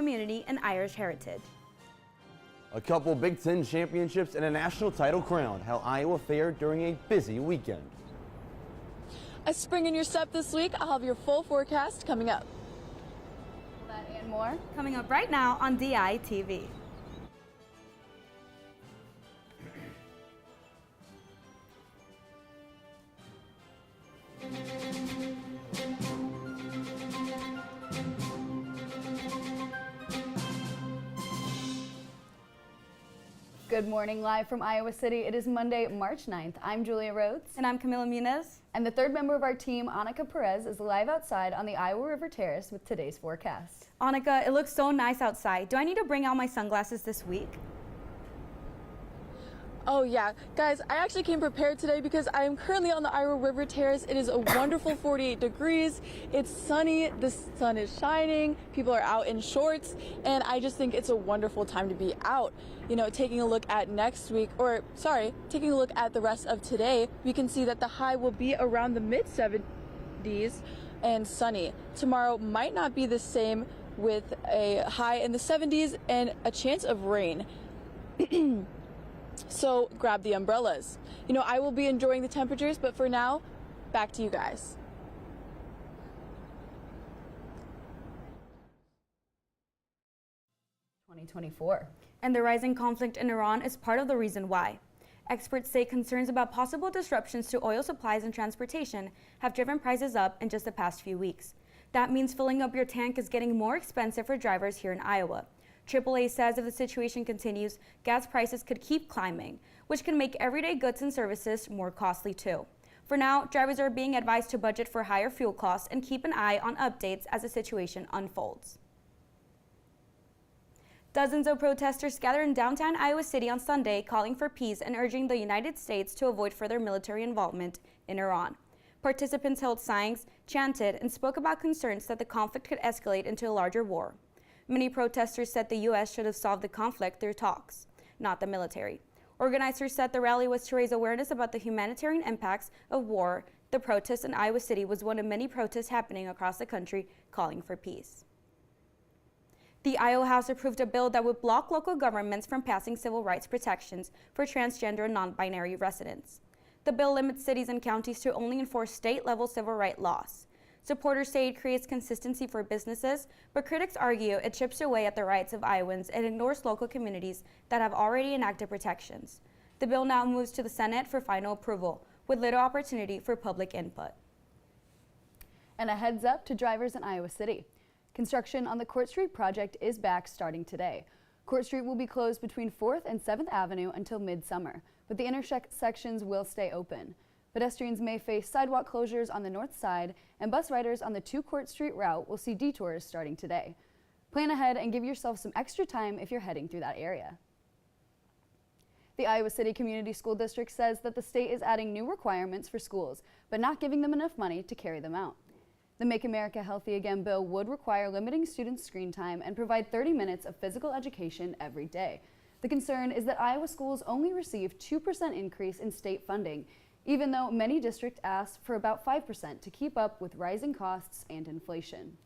community and Irish heritage. A couple Big Ten championships and a national title crowned. How Iowa fared during a busy weekend. A spring in your step this week. I'll have your full forecast coming up. That and more coming up right now on DITV. Good morning, live from Iowa City. It is Monday, March 9th. I'm Julia Rhodes. And I'm Camila Muniz. And the third member of our team, Annika Perez, is live outside on the Iowa River Terrace with today's forecast. Annika, it looks so nice outside. Do I need to bring out my sunglasses this week? Oh yeah, guys, I actually came prepared today because I am currently on the Iowa River Terrace. It is a wonderful 48 degrees. It's sunny, the sun is shining, people are out in shorts, and I just think it's a wonderful time to be out. You know, taking a look at taking a look at the rest of today, we can see that the high will be around the mid-70s and sunny. Tomorrow might not be the same with a high in the 70s and a chance of rain. So grab the umbrellas. You know, I will be enjoying the temperatures, but for now, back to you guys. And the rising conflict in Iran is part of the reason why. Experts say concerns about possible disruptions to oil supplies and transportation have driven prices up in just the past few weeks. That means filling up your tank is getting more expensive for drivers here in Iowa. AAA says if the situation continues, gas prices could keep climbing, which can make everyday goods and services more costly too. For now, drivers are being advised to budget for higher fuel costs and keep an eye on updates as the situation unfolds. Dozens of protesters gathered in downtown Iowa City on Sunday calling for peace and urging the United States to avoid further military involvement in Iran. Participants held signs, chanted, and spoke about concerns that the conflict could escalate into a larger war. Many protesters said the U.S. should have solved the conflict through talks, not the military. Organizers said the rally was to raise awareness about the humanitarian impacts of war. The protest in Iowa City was one of many protests happening across the country calling for peace. The Iowa House approved a bill that would block local governments from passing civil rights protections for transgender and non-binary residents. The bill limits cities and counties to only enforce state-level civil rights laws. Supporters say it creates consistency for businesses, but critics argue it chips away at the rights of Iowans and ignores local communities that have already enacted protections. The bill now moves to the Senate for final approval, with little opportunity for public input. And a heads up to drivers in Iowa City. Construction on the Court Street project is back starting today. Court Street will be closed between 4th and 7th Avenue until midsummer, but the intersections will stay open. Pedestrians may face sidewalk closures on the north side, and bus riders on the 2 Court Street route will see detours starting today. Plan ahead and give yourself some extra time if you're heading through that area. The Iowa City Community School District says that the state is adding new requirements for schools, but not giving them enough money to carry them out. The Make America Healthy Again bill would require limiting students' screen time and provide 30 minutes of physical education every day. The concern is that Iowa schools only receive 2% increase in state funding, even though many districts ask for about 5% to keep up with rising costs and inflation.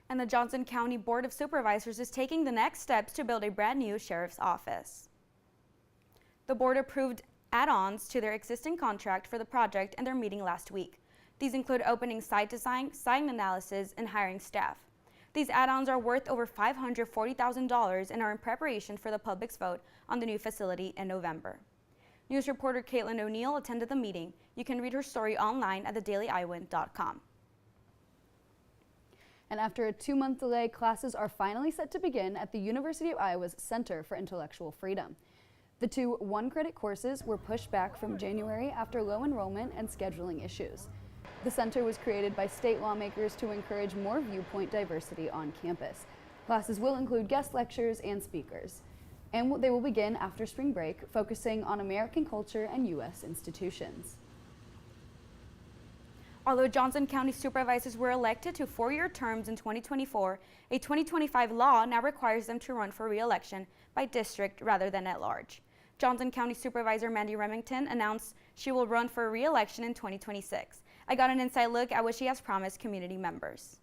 And the Johnson County Board of Supervisors is taking the next steps to build a brand new sheriff's office. The board approved add-ons to their existing contract for the project in their meeting last week. These include opening site design, site analysis, and hiring staff. These add-ons are worth over $540,000 and are in preparation for the public's vote on the new facility in November. News reporter Caitlin O'Neill attended the meeting. You can read her story online at thedailyiowan.com. And after a 2-month delay, classes are finally set to begin at the University of Iowa's Center for Intellectual Freedom. The 2 one-credit courses were pushed back from January after low enrollment and scheduling issues. The center was created by state lawmakers to encourage more viewpoint diversity on campus. Classes will include guest lectures and speakers, and they will begin after spring break, focusing on American culture and U.S. institutions. Although Johnson County supervisors were elected to 4-year terms in 2024, a 2025 law now requires them to run for re-election by district rather than at large. Johnson County Supervisor Mandy Remington announced she will run for re-election in 2026. I got an inside look at what she has promised community members.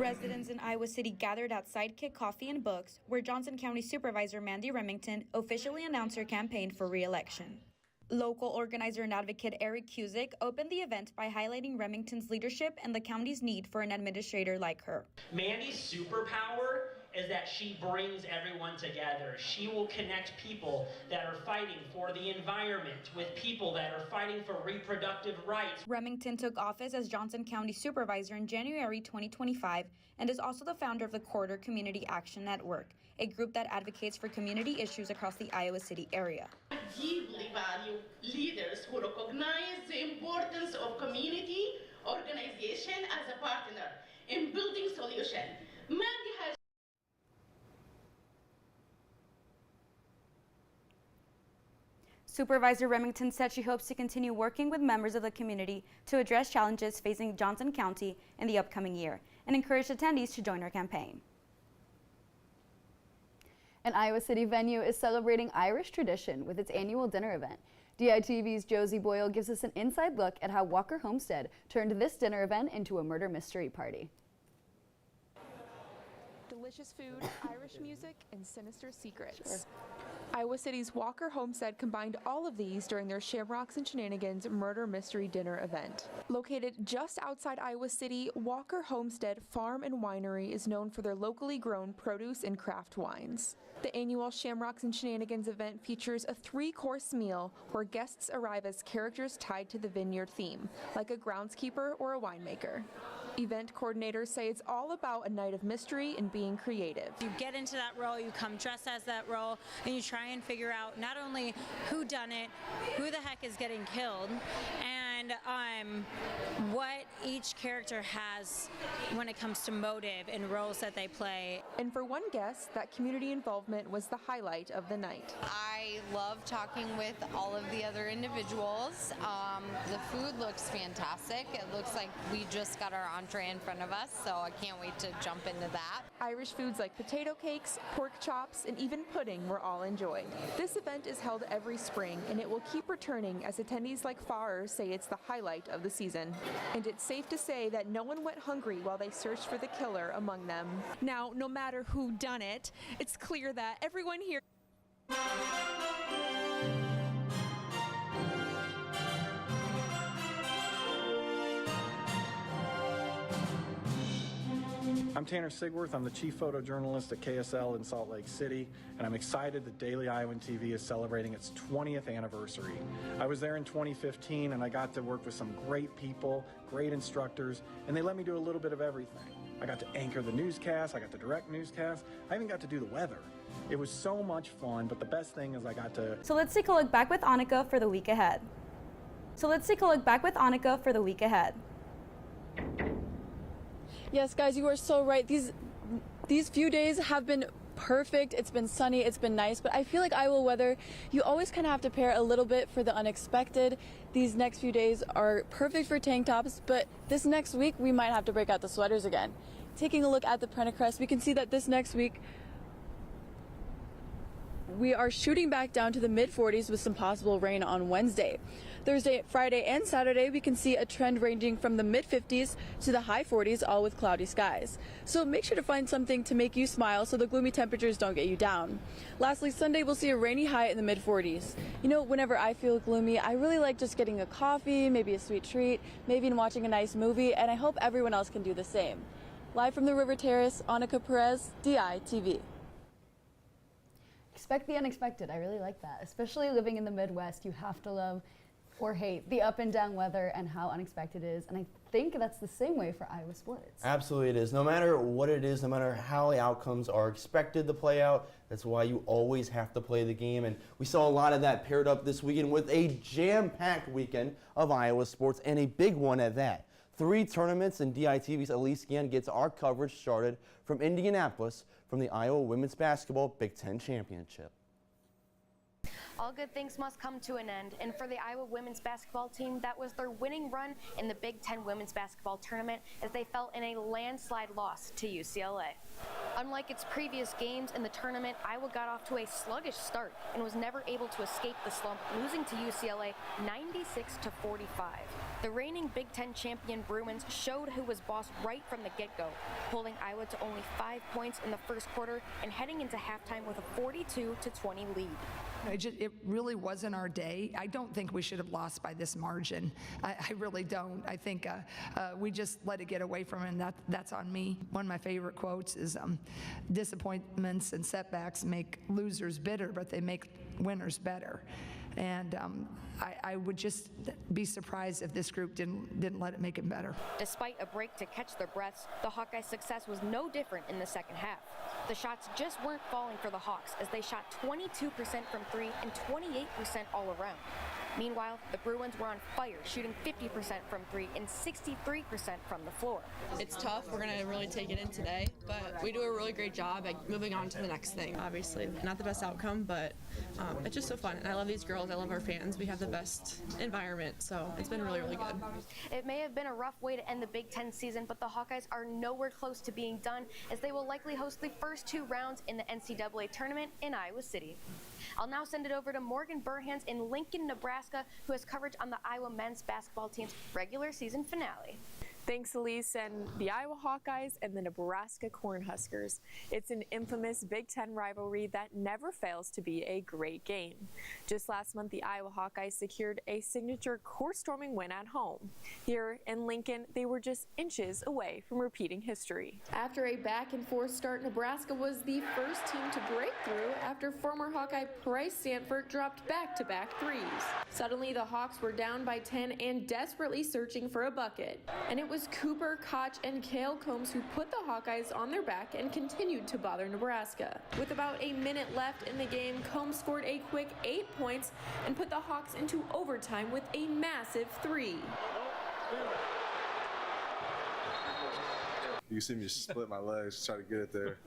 Residents in Iowa City gathered at Sidekick Coffee and Books, where Johnson County Supervisor Mandy Remington officially announced her campaign for re-election. Local organizer and advocate Eric Cusick opened the event by highlighting Remington's leadership and the county's need for an administrator like her. Mandy's superpower is that she brings everyone together. She will connect people that are fighting for the environment with people that are fighting for reproductive rights. Remington took office as Johnson County Supervisor in January 2025 and is also the founder of the Corridor Community Action Network, a group that advocates for community issues across the Iowa City area. I deeply value leaders who recognize the importance of community organization as a partner in building solutions. Mandy has Supervisor Remington said she hopes to continue working with members of the community to address challenges facing Johnson County in the upcoming year and encouraged attendees to join her campaign. An Iowa City venue is celebrating Irish tradition with its annual dinner event. DITV's Josie Boyle gives us an inside look at how Walker Homestead turned this dinner event into a murder mystery party. Delicious food, Irish music, and sinister secrets. Sure. Iowa City's Walker Homestead combined all of these during their Shamrocks and Shenanigans murder mystery dinner event. Located just outside Iowa City, Walker Homestead Farm and Winery is known for their locally grown produce and craft wines. The annual Shamrocks and Shenanigans event features a 3-course meal where guests arrive as characters tied to the vineyard theme, like a groundskeeper or a winemaker. Event coordinators say it's all about a night of mystery and being creative. You get into that role, you come dressed as that role, and you try and figure out not only who done it, who the heck is getting killed, and what each character has when it comes to motive and roles that they play. And for one guest, that community involvement was the highlight of the night. I love talking with all of the other individuals. The food looks fantastic. It looks like we just got our entree in front of us, so I can't wait to jump into that. Irish foods like potato cakes, pork chops, and even pudding were all enjoyed. This event is held every spring, and it will keep returning as attendees like Farrer say it's the highlight of the season. And it's safe to say that no one went hungry while they searched for the killer among them. Now, no matter who done it, it's clear that everyone here I'm Tanner Sigworth. I'm the chief photojournalist at KSL in Salt Lake City, and I'm excited that Daily Iowan TV is celebrating its 20th anniversary. I was there in 2015, and I got to work with some great people, great instructors, and they let me do a little bit of everything. I got to anchor the newscast, I got to direct newscast, I even got to do the weather. It was so much fun, but the best thing is I got to... So let's take a look back with Annika for the week ahead. Yes, guys, you are so right. These few days have been perfect. It's been sunny, it's been nice, but I feel like Iowa weather, you always kind of have to prepare a little bit for the unexpected. These next few days are perfect for tank tops, but this next week we might have to break out the sweaters again. Taking a look at the Pentacrest, we can see that this next week we are shooting back down to the mid-40s with some possible rain on Wednesday. Thursday, Friday, and Saturday, we can see a trend ranging from the mid-50s to the high 40s, all with cloudy skies. So make sure to find something to make you smile so the gloomy temperatures don't get you down. Lastly, Sunday, we'll see a rainy high in the mid-40s. You know, whenever I feel gloomy, I really like just getting a coffee, maybe a sweet treat, maybe even watching a nice movie, and I hope everyone else can do the same. Live from the River Terrace, Annika Perez, DITV. Expect the unexpected. I really like that. Especially living in the Midwest, you have to love or hate the up and down weather and how unexpected it is. And I think that's the same way for Iowa sports. Absolutely it is. No matter what it is, no matter how the outcomes are expected to play out, that's why you always have to play the game. And we saw a lot of that paired up this weekend with a jam-packed weekend of Iowa sports, and a big one at that. 3 tournaments, and DITV's Elise Gann gets our coverage started from Indianapolis from the Iowa Women's Basketball Big Ten Championship. All good things must come to an end, and for the Iowa women's basketball team, that was their winning run in the Big Ten women's basketball tournament as they fell in a landslide loss to UCLA. Unlike its previous games in the tournament, Iowa got off to a sluggish start and was never able to escape the slump, losing to UCLA 96-45. The reigning Big Ten champion Bruins showed who was boss right from the get-go, holding Iowa to only 5 points in the first quarter and heading into halftime with a 42-20 lead. It really wasn't our day. I don't think we should have lost by this margin. I really don't. I think we just let it get away from it, and that's on me. One of my favorite quotes is, disappointments and setbacks make losers bitter, but they make winners better. And I would just be surprised if this group didn't let it make it better. Despite a break to catch their breaths, the Hawkeyes' success was no different in the second half. The shots just weren't falling for the Hawks as they shot 22% from three and 28% all around. Meanwhile, the Bruins were on fire, shooting 50% from three and 63% from the floor. It's tough. We're going to really take it in today, but we do a really great job at moving on to the next thing. Obviously, not the best outcome, but it's just so fun. And I love these girls. I love our fans. We have the best environment, so it's been really, really good. It may have been a rough way to end the Big Ten season, but the Hawkeyes are nowhere close to being done, as they will likely host the first 2 rounds in the NCAA tournament in Iowa City. I'll now send it over to Morgan Burhans in Lincoln, Nebraska, who has coverage on the Iowa men's basketball team's regular season finale. Thanks, Elise. And the Iowa Hawkeyes and the Nebraska Cornhuskers. It's an infamous Big Ten rivalry that never fails to be a great game. Just last month, the Iowa Hawkeyes secured a signature court-storming win at home. Here in Lincoln, they were just inches away from repeating history. After a back-and-forth start, Nebraska was the first team to break through after former Hawkeye Bryce Sanford dropped back-to-back threes. Suddenly, the Hawks were down by 10 and desperately searching for a bucket. And it was Cooper, Koch, and Cale Combs who put the Hawkeyes on their back and continued to bother Nebraska. With about a minute left in the game, Combs scored a quick 8 points and put the Hawks into overtime with a massive 3. You can see me split my legs, try to get it there.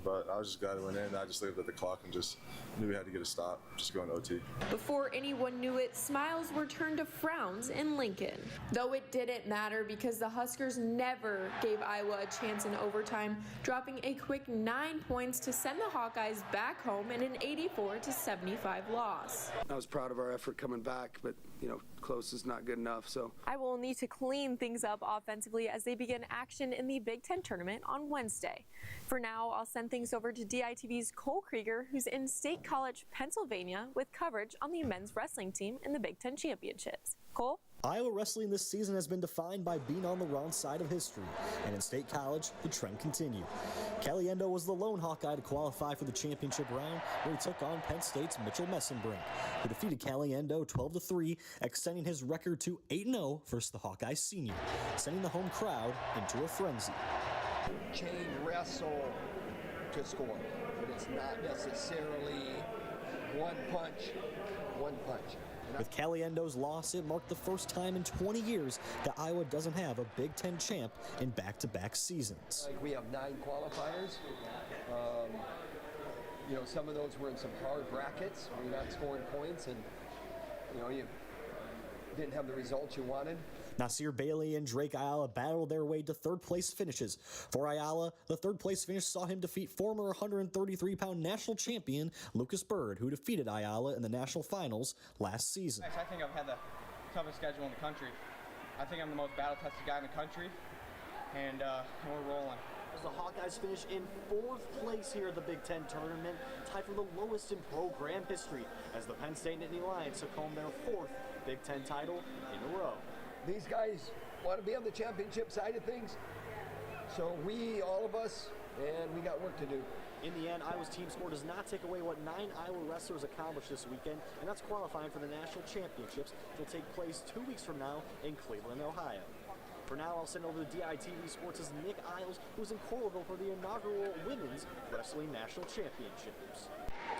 But I was just glad it went in. I just looked at the clock and just knew we had to get a stop, just going to OT. Before anyone knew it, smiles were turned to frowns in Lincoln. Though it didn't matter because the Huskers never gave Iowa a chance in overtime, dropping a quick 9 points to send the Hawkeyes back home in an 84-75 loss. I was proud of our effort coming back, but close is not good enough. So Iowa will need to clean things up offensively as they begin action in the Big Ten tournament on Wednesday. For now, I'll send things over to DITV's Cole Krieger, who's in State College, Pennsylvania, with coverage on the men's wrestling team in the Big Ten championships. Cole? Iowa wrestling this season has been defined by being on the wrong side of history, and in State College, the trend continued. Caliendo was the lone Hawkeye to qualify for the championship round, where he took on Penn State's Mitchell Messenbrink, who defeated Caliendo 12-3, extending his record to 8-0 versus the Hawkeye senior, sending the home crowd into a frenzy. Chain wrestle to score, but it's not necessarily one punch. With Caliendo's loss, it marked the first time in 20 years that Iowa doesn't have a Big Ten champ in back-to-back seasons. We have 9 qualifiers. Some of those were in some hard brackets where you're not scoring points, and you didn't have the results you wanted. Nasir Bailey and Drake Ayala battled their way to third-place finishes. For Ayala, the third-place finish saw him defeat former 133-pound national champion Lucas Bird, who defeated Ayala in the national finals last season. I think I've had the toughest schedule in the country. I think I'm the most battle-tested guy in the country, and we're rolling. As the Hawkeyes finish in 4th place here at the Big Ten tournament, tied for the lowest in program history, as the Penn State Nittany Lions took home their 4th Big Ten title in a row. These guys want to be on the championship side of things, so all of us, and we got work to do. In the end, Iowa's team score does not take away what 9 Iowa wrestlers accomplished this weekend, and that's qualifying for the national championships, which will take place 2 weeks from now in Cleveland, Ohio. For now, I'll send over to DITV Sports' Nick Isles, who's in Coralville for the inaugural Women's Wrestling National Championships.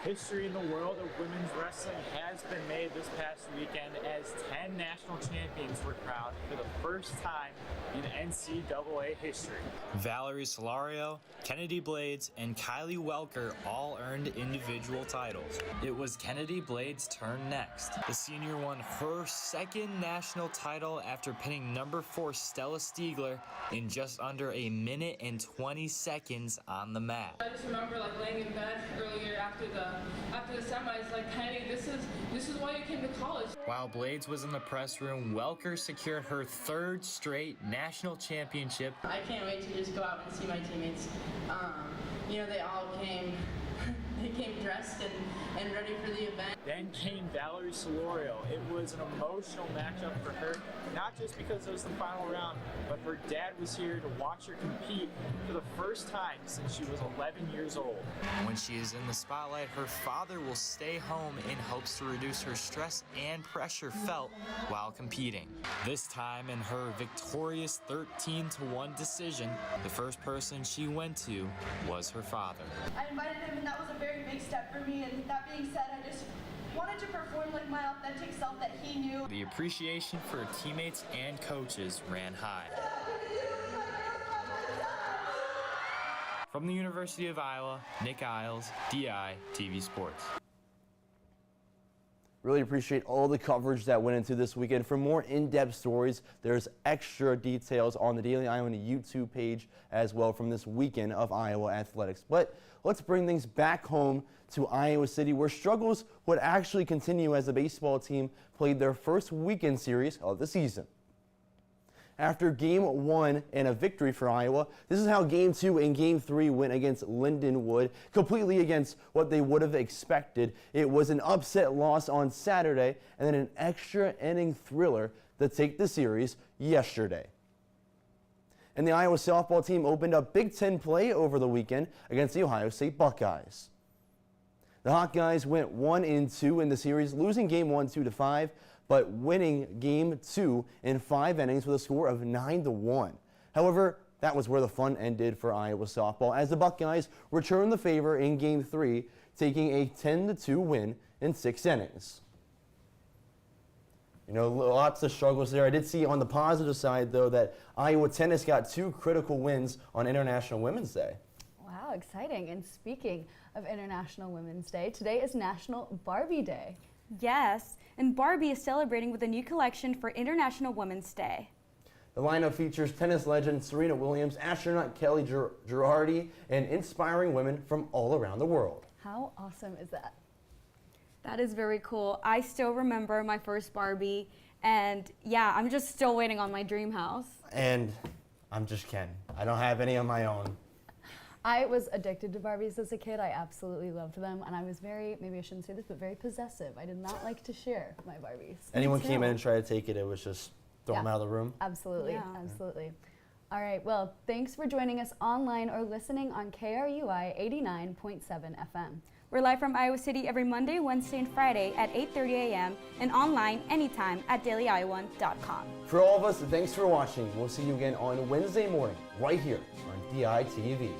History in the world of women's wrestling has been made this past weekend as 10 national champions were crowned for the first time in NCAA history. Valerie Solario, Kennedy Blades, and Kylie Welker all earned individual titles. It was Kennedy Blades' turn next. The senior won her second national title after pinning number 4 Steph Stella Stiegler in just under a minute and 20 seconds on the mat. I just remember like laying in bed earlier after the semis, like, Kennedy, this is why you came to college. While Blades was in the press room, Welker secured her 3rd straight national championship. I can't wait to just go out and see my teammates. They all came dressed and ready for the event. Then came Valerie Solorio. It was an emotional matchup for her, not just because it was the final round, but her dad was here to watch her compete for the first time since she was 11 years old. When she is in the spotlight, her father will stay home in hopes to reduce her stress and pressure felt while competing. This time in her victorious 13-1 decision, the first person she went to was her father. I invited him, and that was a very big step for me, and that being said, I just wanted to perform like my authentic self that he knew. The appreciation for her teammates and coaches ran high. From the University of Iowa, Nick Isles, DITV Sports. Really appreciate all the coverage that went into this weekend. For more in-depth stories, there's extra details on the Daily Iowa YouTube page as well from this weekend of Iowa athletics. But let's bring things back home to Iowa City, where struggles would actually continue as the baseball team played their first weekend series of the season. After Game 1 and a victory for Iowa, this is how Game 2 and Game 3 went against Lindenwood, completely against what they would have expected. It was an upset loss on Saturday and then an extra inning thriller to take the series yesterday. And the Iowa softball team opened up Big Ten play over the weekend against the Ohio State Buckeyes. The Hawkeyes went 1-2 in the series, losing Game 1 2-5. But winning Game 2 in 5 innings with a score of 9-1. However, that was where the fun ended for Iowa softball, as the Buckeyes returned the favor in Game 3, taking a 10-2 win in 6 innings. Lots of struggles there. I did see on the positive side, though, that Iowa tennis got 2 critical wins on International Women's Day. Wow, exciting. And speaking of International Women's Day, today is National Barbie Day. Yes, and Barbie is celebrating with a new collection for International Women's Day. The lineup features tennis legend Serena Williams, astronaut Kelly Girardi, and inspiring women from all around the world. How awesome is that? That is very cool. I still remember my first Barbie, and yeah, I'm just still waiting on my dream house. And I'm just Ken. I don't have any of my own. I was addicted to Barbies as a kid. I absolutely loved them, and I was very, maybe I shouldn't say this, but very possessive. I did not like to share my Barbies. Anyone came in and tried to take it, it was just throw them out of the room? Absolutely, absolutely. All right, well, thanks for joining us online or listening on KRUI 89.7 FM. We're live from Iowa City every Monday, Wednesday, and Friday at 8:30 a.m. and online anytime at dailyiowan.com. For all of us, thanks for watching. We'll see you again on Wednesday morning right here on DITV.